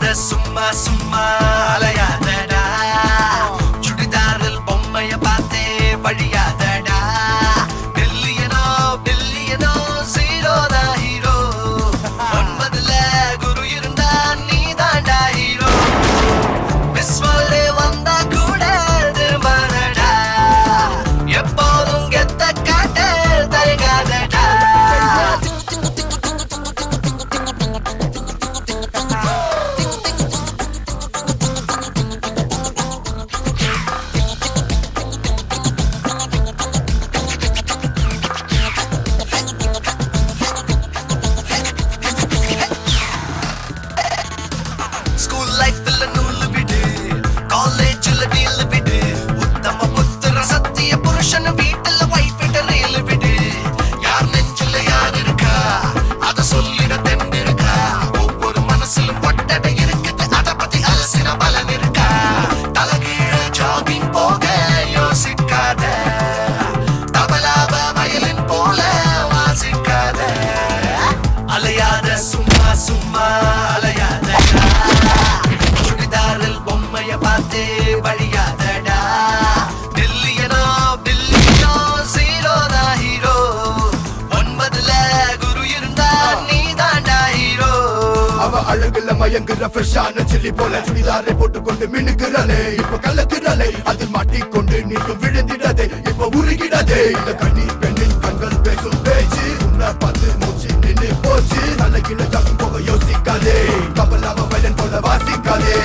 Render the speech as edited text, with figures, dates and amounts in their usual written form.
சும்மா சும்மா அலையாதடா சுடிதாரில் பொம்மைய பார்த்தே வழியாதடா பில்லியனோ பில்லியனோ ஜீரோ தான் ஹீரோ ஒன்பதுல குரு இருந்தா நீ தாண்டா ஹீரோ விஸ்வலே வந்தா கூட திரும்பாதடா எப்போதும் கெத்த காட்ட தயங்காதடா சும்மா சும்மா அலையாதடா சுடிதாரில் பொம்மைய பார்த்தே வழியாதடா பில்லியனோ பில்லியனோ ஜீரோ தான் ஹீரோ ஒன்பதுல குரு இருந்தா நீ தாண்டா ஹீரோ அவ அழகுல மயங்குற ஃப்ரெஷ்ஷான சில்லி போல சுடிதாரை போட்டுக்கொண்டு மினுக்குறாளே இப்ப கலக்குறாளே அதில் மாட்டிக்கொண்டு நீயும் விழுந்திடாதே இப்ப உருகிடாதே இந்த கண்ணீர் பெண்ணின் கண்கள் பேசும் பேச்சு உன்னை பார்த்து மூச்சு நின்று போச்சு தலைகில ஜாக்கும் போக யோசிக்காதே கபலாவ வயலன் போல வாசிக்காதே